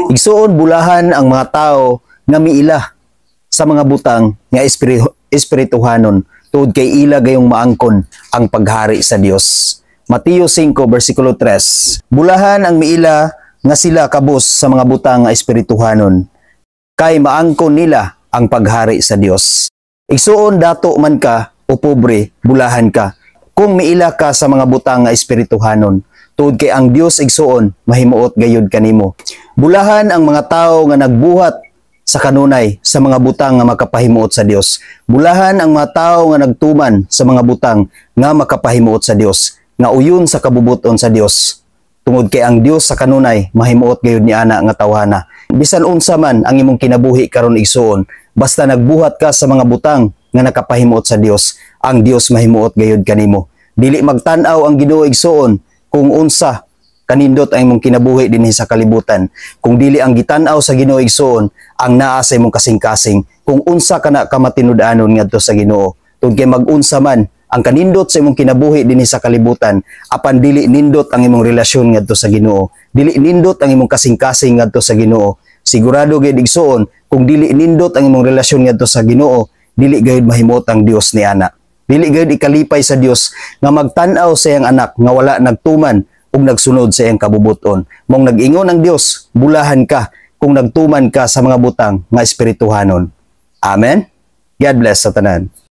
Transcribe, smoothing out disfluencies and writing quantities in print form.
Igsuon bulahan ang mga tao nga miila sa mga butang nga espirituhanon tuod kay ila gayong maangkon ang paghari sa Dios. Mateo 5 versikulo 3. Bulahan ang miila nga sila kabus sa mga butang nga espirituhanon kay maangkon nila ang paghari sa Dios. Igsuon dato man ka o pobre, bulahan ka kung miila ka sa mga butang nga espirituhanon tuod kay ang Dios igsuon mahimuot gayud kanimo. Bulahan ang mga tawo nga nagbuhat sa kanunay sa mga butang nga makapahimuot sa Dios. Bulahan ang mga tawo nga nagtuman sa mga butang nga makapahimuot sa Dios, nga uyon sa kabubuton sa Dios. Tungod kay ang Dios sa kanunay mahimuot gayud ni ana nga tawhana. Bisan unsa man ang imong kinabuhi karon igsuon, basta nagbuhat ka sa mga butang nga nakapahimuot sa Dios, ang Dios mahimuot gayud kanimo. Dili magtan-aw ang Ginoo igsuon kung unsa kanindot ang imong kinabuhi dinhi sa kalibutan. Kung dili ang gitan-aw sa Ginoo igsuon ang naa sa imong kasing-kasing, kung unsa kana ka matinud-anon ngadto sa Ginoo. Tungod kay mag-unsa man ang kanindot sa imong kinabuhi dinhi sa kalibutan, apan dili nindot ang imong relasyon ngadto sa Ginoo, dili nindot ang imong kasing-kasing ngadto sa Ginoo, sigurado gyud igsuon kung dili nindot ang imong relasyon ngadto sa Ginoo, dili gayud mahimuot ang Dios ni ana. Dili gayud ikalipay sa Dios nga magtan-aw sa iyang anak nga wala nagtuman ug nagsunod sa iyang kabubuton. Mong nag-ingon ang Dios, bulahan ka kung nagtuman ka sa mga butang nga espirituhanon. Amen. God bless sa tanan.